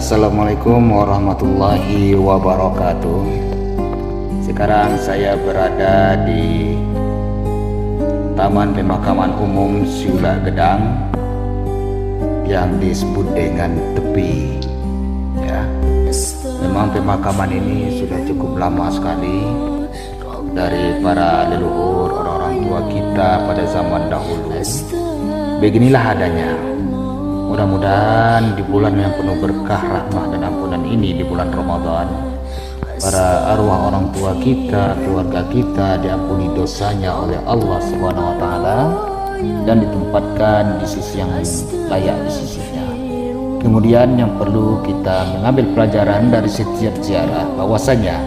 Assalamualaikum warahmatullahi wabarakatuh. Sekarang saya berada di Taman Pemakaman Umum Siula Gedang yang disebut dengan tepi. Ya, memang pemakaman ini sudah cukup lama sekali dari para leluhur orang-orang tua kita pada zaman dahulu. Beginilah adanya. Mudah-mudahan di bulan yang penuh berkah, rahmah dan ampunan ini, di bulan Ramadan, para arwah orang tua kita, keluarga kita diampuni dosanya oleh Allah Subhanahu wa taala dan ditempatkan di sisi yang layak di sisinya. Kemudian yang perlu kita mengambil pelajaran dari setiap ziarah bahwasanya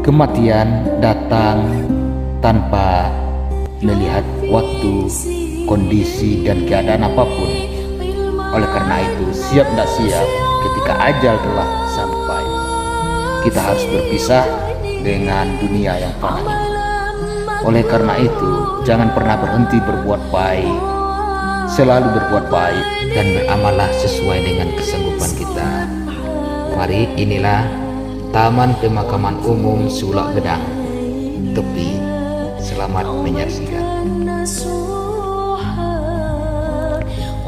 kematian datang tanpa melihat waktu, kondisi dan keadaan apapun. Oleh karena itu, siap tidak siap ketika ajal telah sampai, kita harus berpisah dengan dunia yang fana ini. Oleh karena itu, jangan pernah berhenti berbuat baik, selalu berbuat baik dan beramallah sesuai dengan kesanggupan kita. Mari, inilah Taman Pemakaman Umum Siula Gedang Tepi. Selamat menyaksikan.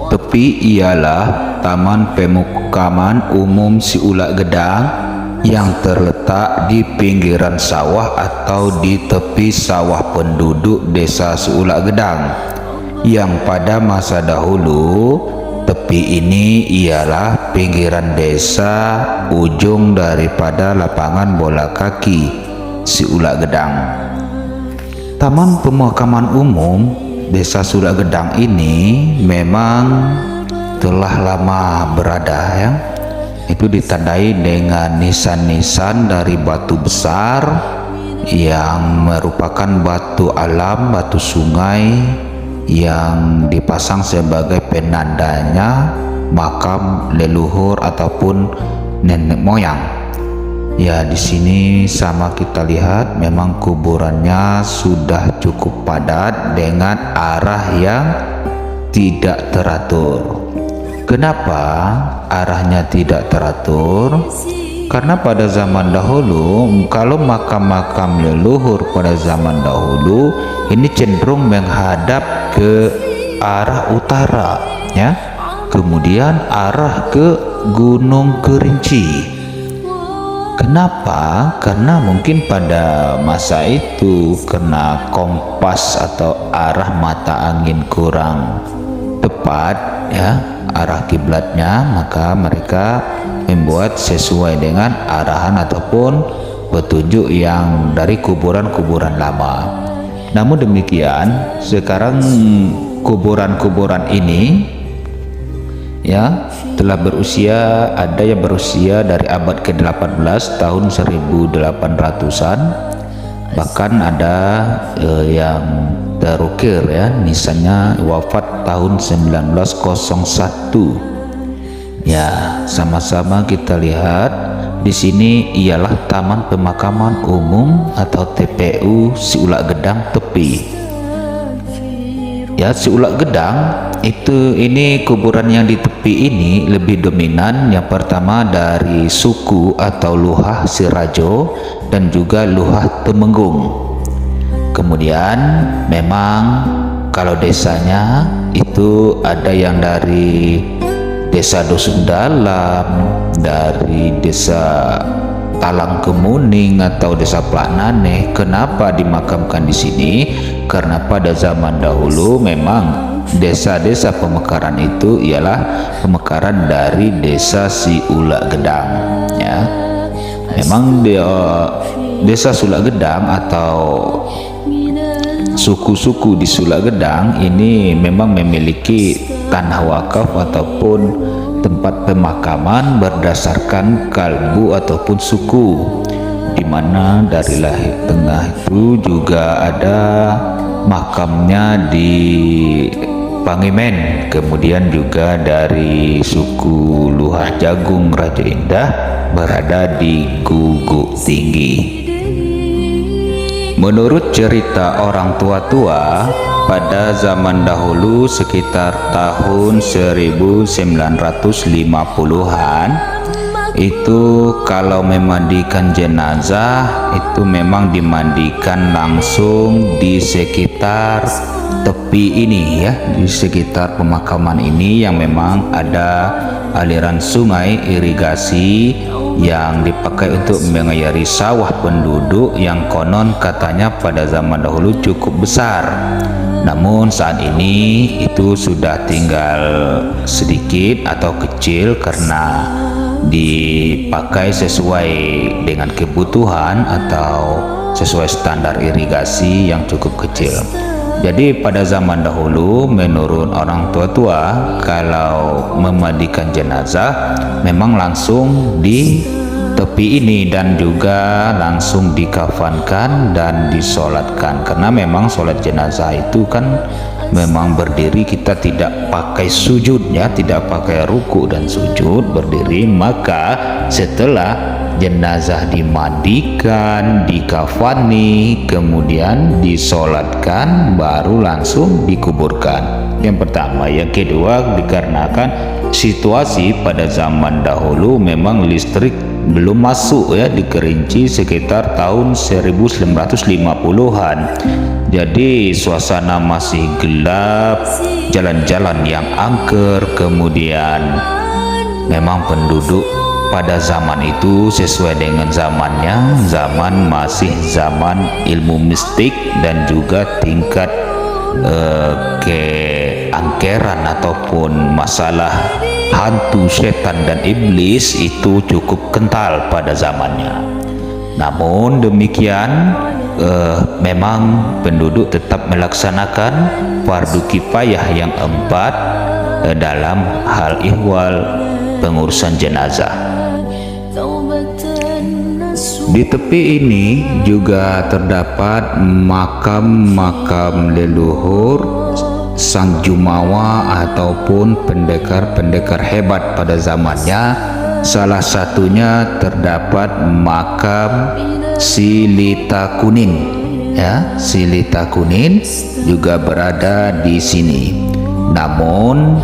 Tepi ialah Taman Pemakaman Umum Siula Gedang yang terletak di pinggiran sawah atau di tepi sawah penduduk desa Siula Gedang, yang pada masa dahulu tepi ini ialah pinggiran desa ujung daripada lapangan bola kaki Siula Gedang. Taman Pemakaman Umum Desa Siula Gedang ini memang telah lama berada, ya. Itu ditandai dengan nisan-nisan dari batu besar yang merupakan batu alam, batu sungai yang dipasang sebagai penandanya makam leluhur ataupun nenek moyang. Ya, di sini sama kita lihat memang kuburannya sudah cukup padat dengan arah yang tidak teratur. Kenapa arahnya tidak teratur? Karena pada zaman dahulu, kalau makam-makam leluhur pada zaman dahulu ini cenderung menghadap ke arah utara, ya. Kemudian arah ke Gunung Kerinci. Kenapa? Karena mungkin pada masa itu karena kompas atau arah mata angin kurang tepat, ya, arah kiblatnya, maka mereka membuat sesuai dengan arahan ataupun petunjuk yang dari kuburan-kuburan lama. Namun demikian, sekarang kuburan-kuburan ini, ya, telah berusia, ada yang berusia dari abad ke-18 tahun 1800-an, bahkan ada yang terukir, ya, nisannya wafat tahun 1901. Ya, sama-sama kita lihat di sini ialah Taman Pemakaman Umum atau TPU Siula Gedang Tepi. Ya, Siula Gedang ini kuburan yang di tepi ini lebih dominan. Yang pertama dari suku atau Luhah Sirajo dan juga Luhah Temenggung. Kemudian memang kalau desanya itu ada yang dari Desa Dusun Dalam, dari Desa Talang Kemuning atau Desa Planane. Kenapa dimakamkan di sini? Karena pada zaman dahulu memang desa-desa pemekaran itu ialah pemekaran dari Desa Siula Gedang, ya. Memang Desa Siula Gedang atau suku-suku di Siula Gedang ini memang memiliki tanah wakaf ataupun tempat pemakaman berdasarkan kalbu ataupun suku, di mana dari lahir tengah itu juga ada makamnya di Pangimen, kemudian juga dari suku Luhah Jagung Raja Indah berada di Guguk Tinggi. Menurut cerita orang tua-tua, pada zaman dahulu sekitar tahun 1950-an itu kalau memandikan jenazah itu memang dimandikan langsung di sekitar tepi ini ya, di sekitar pemakaman ini yang memang ada aliran sungai irigasi yang dipakai untuk mengairi sawah penduduk yang konon katanya pada zaman dahulu cukup besar. Namun saat ini itu sudah tinggal sedikit atau kecil karena dipakai sesuai dengan kebutuhan atau sesuai standar irigasi yang cukup kecil. Jadi pada zaman dahulu menurut orang tua-tua kalau memandikan jenazah memang langsung di tepi ini dan juga langsung dikafankan dan disolatkan, karena memang sholat jenazah itu kan memang berdiri, kita tidak pakai sujud ya, tidak pakai ruku dan sujud, berdiri. Maka setelah jenazah dimandikan, dikafani, kemudian disolatkan, baru langsung dikuburkan. Yang pertama. Yang kedua, dikarenakan situasi pada zaman dahulu memang listrik belum masuk ya di Kerinci sekitar tahun 1950-an. Jadi suasana masih gelap, jalan-jalan yang angker, kemudian memang penduduk pada zaman itu sesuai dengan zamannya, zaman masih zaman ilmu mistik dan juga tingkat keangkeran ataupun masalah hantu, setan dan iblis itu cukup kental pada zamannya. Namun demikian memang penduduk tetap melaksanakan fardu kifayah yang 4 dalam hal ihwal pengurusan jenazah. Di tepi ini juga terdapat makam-makam leluhur sang jumawa ataupun pendekar-pendekar hebat pada zamannya. Salah satunya terdapat makam Silita Kunin ya, Silita Kunin juga berada di sini. Namun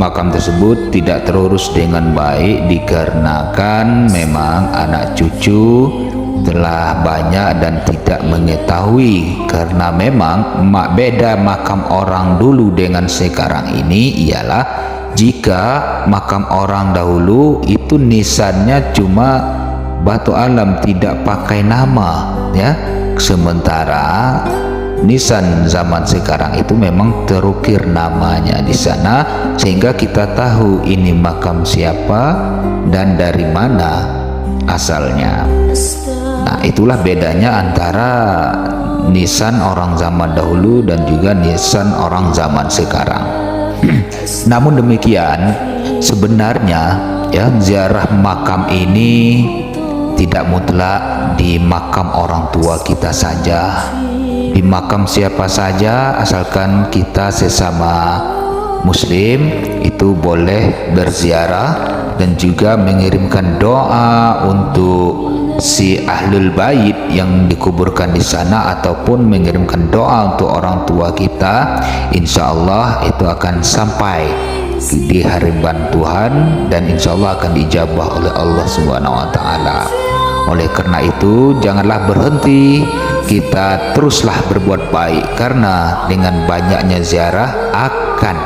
makam tersebut tidak terurus dengan baik dikarenakan memang anak cucu telah banyak dan tidak mengetahui, karena memang beda makam orang dulu dengan sekarang ini ialah jika makam orang dahulu itu nisannya cuma batu alam, tidak pakai nama ya, sementara nisan zaman sekarang itu memang terukir namanya di sana sehingga kita tahu ini makam siapa dan dari mana asalnya. Nah, itulah bedanya antara nisan orang zaman dahulu dan juga nisan orang zaman sekarang. Namun demikian, sebenarnya ya ziarah makam ini tidak mutlak di makam orang tua kita saja, di makam siapa saja asalkan kita sesama muslim itu boleh berziarah dan juga mengirimkan doa untuk si ahlul bait yang dikuburkan di sana ataupun mengirimkan doa untuk orang tua kita. Insya Allah itu akan sampai di hariban Tuhan dan insya Allah akan dijabah oleh Allah Subhanahu wa Ta'ala. Oleh karena itu janganlah berhenti, kita teruslah berbuat baik, karena dengan banyaknya ziarah akan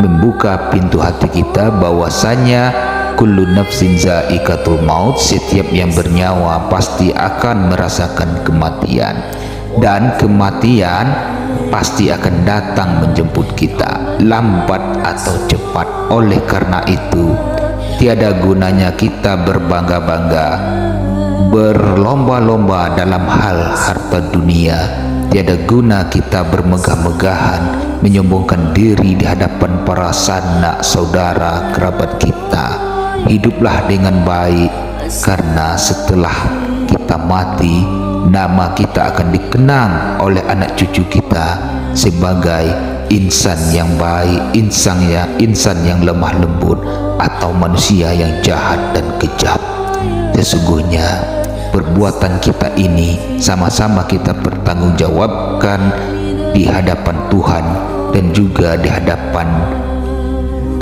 membuka pintu hati kita bahwasanya kullu nafsin za'iqatul maut, setiap yang bernyawa pasti akan merasakan kematian dan kematian pasti akan datang menjemput kita lambat atau cepat. Oleh karena itu tiada gunanya kita berbangga-bangga, berlomba-lomba dalam hal harta dunia. Tiada guna kita bermegah-megahan, menyombongkan diri di hadapan para sanak saudara kerabat kita. Hiduplah dengan baik, karena setelah kita mati nama kita akan dikenang oleh anak cucu kita sebagai insan yang baik, insan yang lemah lembut atau manusia yang jahat dan kejam. Sesungguhnya perbuatan kita ini sama-sama kita pertanggungjawabkan di hadapan Tuhan dan juga di hadapan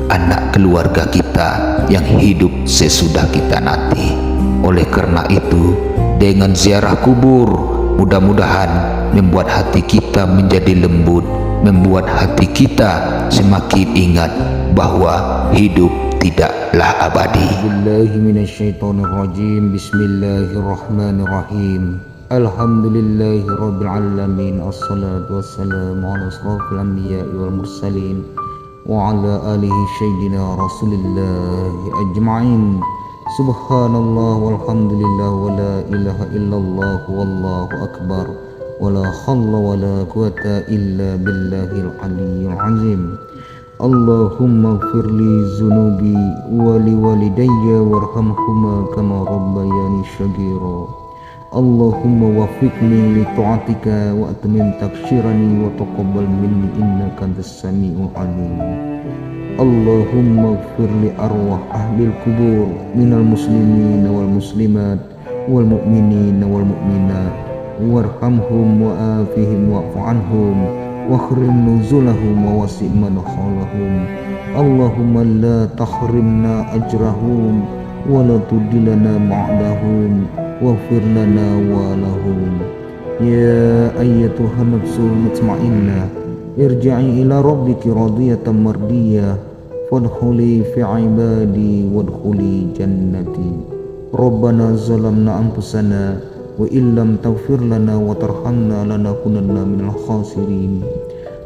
anak keluarga kita yang hidup sesudah kita nanti. Oleh karena itu, dengan ziarah kubur mudah-mudahan membuat hati kita menjadi lembut, membuat hati kita semakin ingat bahwa hidup tidaklah abadi. Bismillahirrahmanirrahim. Alhamdulillahirabbil alamin. Assalatu wassalamu ala asrofil anbiya'i wal mursalin wa ala alihi sayyidina rasulillahi ajma'in. Subhanallah walhamdulillah wa la ilaha illallah wallahu akbar wa la hawla wa la quwata illa billahil aliyyil azim. Allahumma firli zunubi wa liwalidayya warhamhuma kama rabbayani syaghira. Allahumma wafiqni li ta'atika wa atmim taqsirani wa taqabbal minni innaka antas sami'ul alim. Allahumma ighfir li arwah ahlil kubur minal muslimin wal muslimat wal mu'minin wal mu'minat warhamhum wa afihim wa'fu anhum wa khrim nuzulahum wa wasi' madkhalahum. Allahumma la tahrimna ajrahum wa la tudillana ba'dahum waghfir lana wa lahum. Ya ayyatuhan nafsul mutmainnah, irji'i ila rabbiki radiyatan mardiyah, fadkhuli fi ibadi wadkhuli jannati. Rabbana zalamna anfusana wa illam taghfir lana wa tarhamna lanakunanna minal khasirin.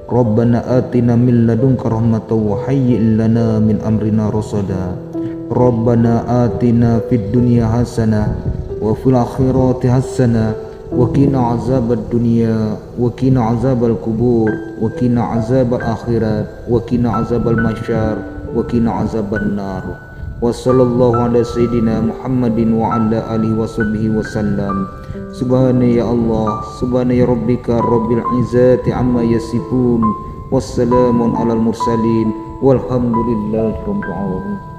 Rabbana atina min ladunka rahmatan wa hayyi' lana min amrina rasada. Rabbana atina fid dunya hasanah wa fil akhirati hasanah wa qina azabad dunya wa qina azabal kubur wa qina azabal akhirat wa qina azabal masyar wa qina azaban nar. Wa sallallahu ala sayyidina Muhammadin wa ala alihi wa sahbihi wa sallam. Subhana ya Allah, subhana ya rabbika rabbil izzati amma yasifun, wassalamun alal mursalin walhamdulillahi rabbil alamin.